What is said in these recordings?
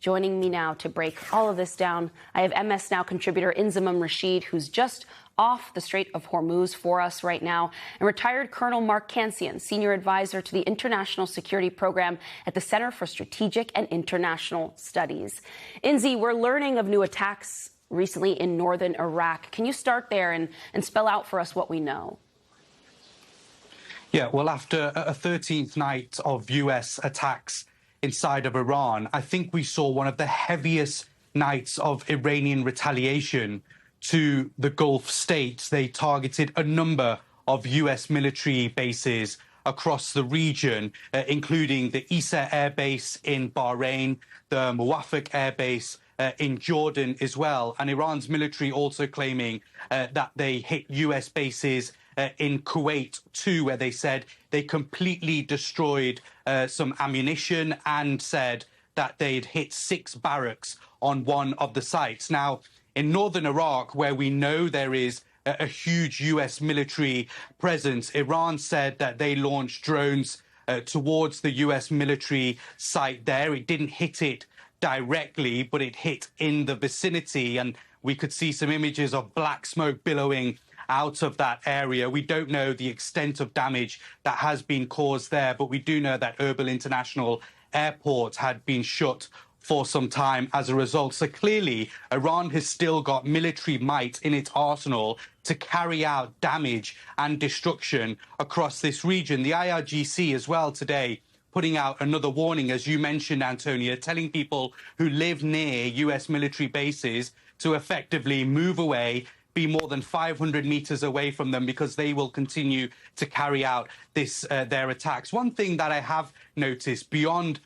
Joining me now to break all of this down, I have MS Now contributor Inzamam Rashid, who's just off the Strait of Hormuz for us right now, and retired Colonel Mark Cancian, senior advisor to the International Security Program at the Center for Strategic and International Studies. Inzi, we're learning of new attacks recently in northern Iraq. Can you start there and spell out for us what we know? Yeah, well, after a 13th night of U.S. attacks inside of Iran, I think we saw one of the heaviest nights of Iranian retaliation to the Gulf states. They targeted a number of U.S. military bases across the region, including the Isa Air Base in Bahrain, the Muwafaq Air Base in Jordan as well. And Iran's military also claiming that they hit U.S. bases in Kuwait too, where they said they completely destroyed some ammunition and said that they'd hit 6 barracks on one of the sites. Now, in northern Iraq, where we know there is a huge U.S. military presence, Iran said that they launched drones towards the U.S. military site there. It didn't hit it directly, but it hit in the vicinity, and we could see some images of black smoke billowing out of that area. We don't know the extent of damage that has been caused there, but we do know that Erbil International Airport had been shut for some time as a result. So clearly, Iran has still got military might in its arsenal to carry out damage and destruction across this region. The IRGC as well today putting out another warning, as you mentioned, Antonia, telling people who live near U.S. military bases to effectively move away, be more than 500 meters away from them, because they will continue to carry out their attacks. One thing that I have noticed beyond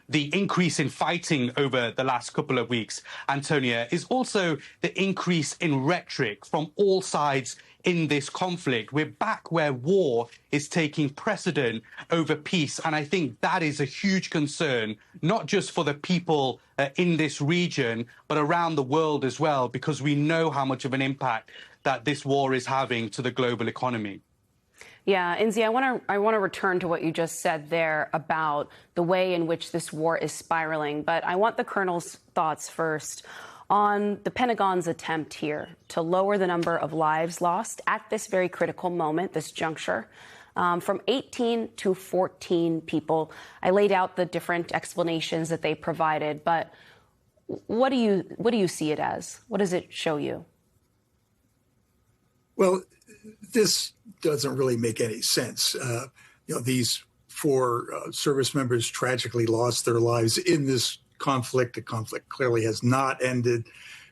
the increase in fighting over the last couple of weeks, Antonia, is also the increase in rhetoric from all sides in this conflict. We're back where war is taking precedent over peace, and I think that is a huge concern, not just for the people in this region, but around the world as well, because we know how much of an impact that this war is having to the global economy. Yeah, Inzi, I want to return to what you just said there about the way in which this war is spiraling, but I want the Colonel's thoughts first on the Pentagon's attempt here to lower the number of lives lost at this very critical moment, this juncture, from 18 to 14 people. I laid out the different explanations that they provided, but what do you see it as? What does it show you? Well, this doesn't really make any sense. These 4 service members tragically lost their lives in this conflict. The conflict clearly has not ended.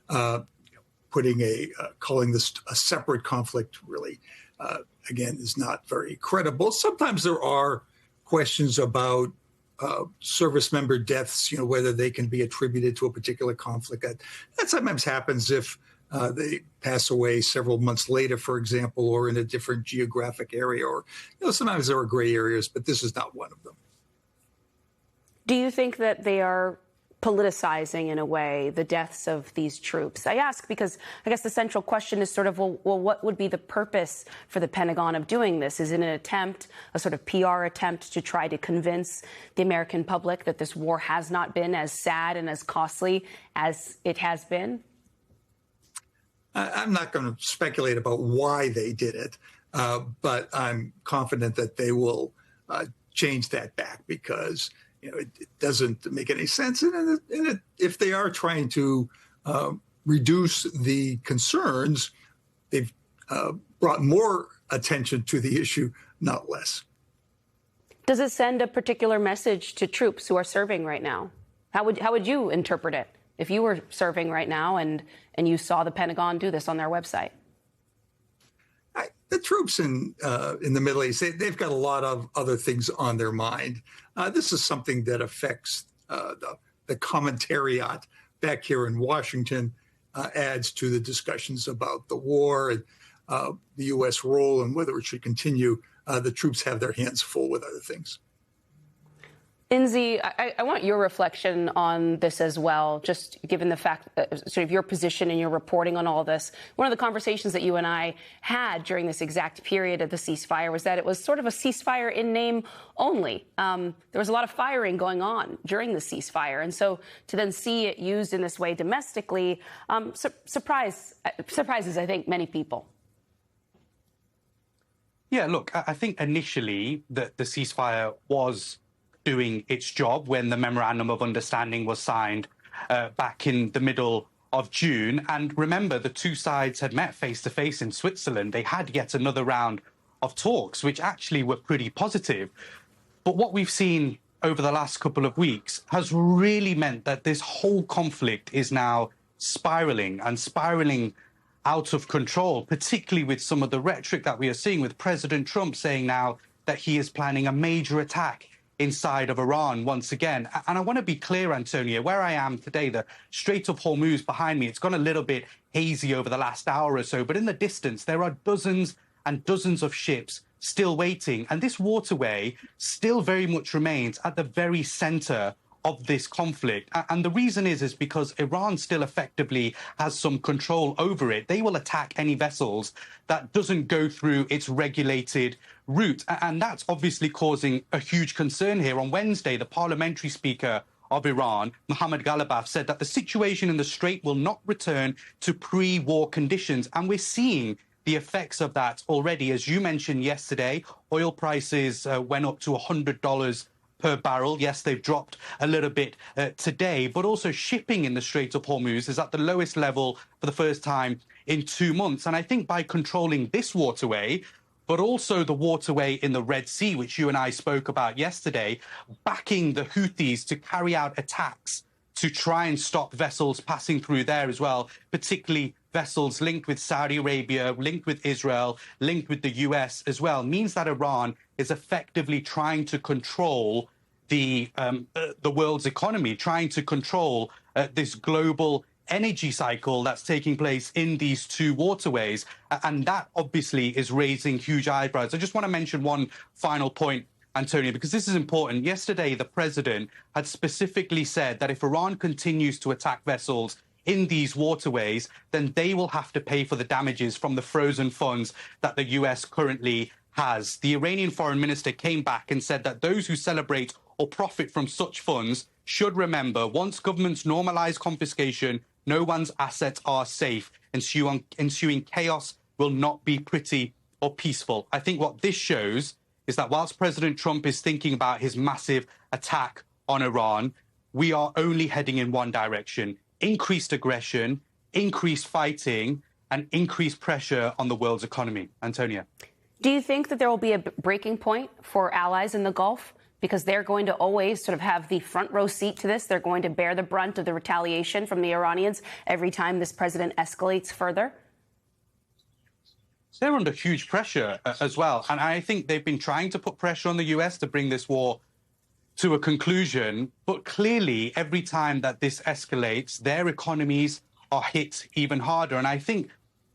Calling this a separate conflict really, again, is not very credible. Sometimes there are questions about service member deaths, whether they can be attributed to a particular conflict. That sometimes happens if they pass away several months later, for example, or in a different geographic area, or sometimes there are gray areas, but this is not one of them. Do you think that they are politicizing, in a way, the deaths of these troops? I ask because I guess the central question is sort of, well, what would be the purpose for the Pentagon of doing this? Is it an attempt, a sort of PR attempt to try to convince the American public that this war has not been as sad and as costly as it has been? I'm not going to speculate about why they did it, but I'm confident that they will change that back, because it doesn't make any sense. And if they are trying to reduce the concerns, they've brought more attention to the issue, not less. Does it send a particular message to troops who are serving right now? How would you interpret it if you were serving right now and you saw the Pentagon do this on their website? The troops in the Middle East, they've got a lot of other things on their mind. This is something that affects the commentariat back here in Washington, adds to the discussions about the war and the U.S. role and whether it should continue. The troops have their hands full with other things. Inzi, I want your reflection on this as well, just given the fact that sort of your position and your reporting on all this. One of the conversations that you and I had during this exact period of the ceasefire was that it was sort of a ceasefire in name only. There was a lot of firing going on during the ceasefire. And so to then see it used in this way domestically surprises, I think, many people. Yeah, look, I think initially the ceasefire was doing its job when the Memorandum of Understanding was signed back in the middle of June. And remember, the two sides had met face to face in Switzerland. They had yet another round of talks, which actually were pretty positive. But what we've seen over the last couple of weeks has really meant that this whole conflict is now spiraling out of control, particularly with some of the rhetoric that we are seeing with President Trump saying now that he is planning a major attack inside of Iran once again. And I want to be clear, Antonia, where I am today, the Strait of Hormuz behind me, it's gone a little bit hazy over the last hour or so, but in the distance, there are dozens and dozens of ships still waiting. And this waterway still very much remains at the very center of this conflict. And the reason is because Iran still effectively has some control over it. They will attack any vessels that doesn't go through its regulated route. And that's obviously causing a huge concern here. On Wednesday, the parliamentary speaker of Iran, Mohammad Ghalibaf, said that the situation in the Strait will not return to pre-war conditions. And we're seeing the effects of that already. As you mentioned yesterday, oil prices went up to $100 per barrel. Yes, they've dropped a little bit today, but also shipping in the Strait of Hormuz is at the lowest level for the first time in 2 months. And I think by controlling this waterway, but also the waterway in the Red Sea, which you and I spoke about yesterday, backing the Houthis to carry out attacks to try and stop vessels passing through there as well, particularly vessels linked with Saudi Arabia, linked with Israel, linked with the US as well, means that Iran is effectively trying to control the world's economy, trying to control this global energy cycle that's taking place in these two waterways. And that obviously is raising huge eyebrows. I just want to mention one final point, Antonia, because this is important. Yesterday, the president had specifically said that if Iran continues to attack vessels in these waterways, then they will have to pay for the damages from the frozen funds that the US currently has. The Iranian foreign minister came back and said that those who celebrate or profit from such funds should remember, once governments normalize confiscation, no one's assets are safe. Ensuing chaos will not be pretty or peaceful. I think what this shows is that whilst President Trump is thinking about his massive attack on Iran, we are only heading in one direction: increased aggression, increased fighting, and increased pressure on the world's economy. Antonia. Do you think that there will be a breaking point for allies in the Gulf? Because they're going to always sort of have the front row seat to this. They're going to bear the brunt of the retaliation from the Iranians every time this president escalates further. They're under huge pressure as well. And I think they've been trying to put pressure on the US to bring this war to a conclusion. But clearly, every time that this escalates, their economies are hit even harder. And I think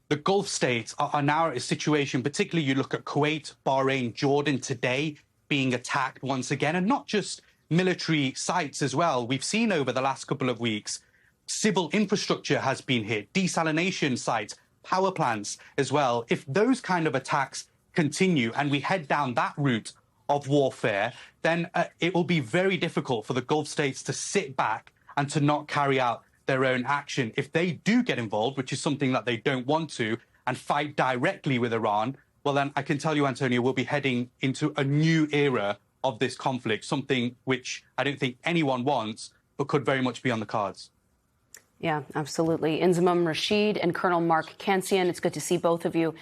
the Gulf states are now at a situation, particularly you look at Kuwait, Bahrain, Jordan today, being attacked once again, and not just military sites as well. We've seen over the last couple of weeks, civil infrastructure has been hit, desalination sites, power plants as well. If those kind of attacks continue and we head down that route of warfare, then it will be very difficult for the Gulf states to sit back and to not carry out their own action. If they do get involved, which is something that they don't want to, and fight directly with Iran, well, then I can tell you, Antonia, we'll be heading into a new era of this conflict, something which I don't think anyone wants, but could very much be on the cards. Yeah, absolutely. Inzamam Rashid and Colonel Mark Cancian, it's good to see both of you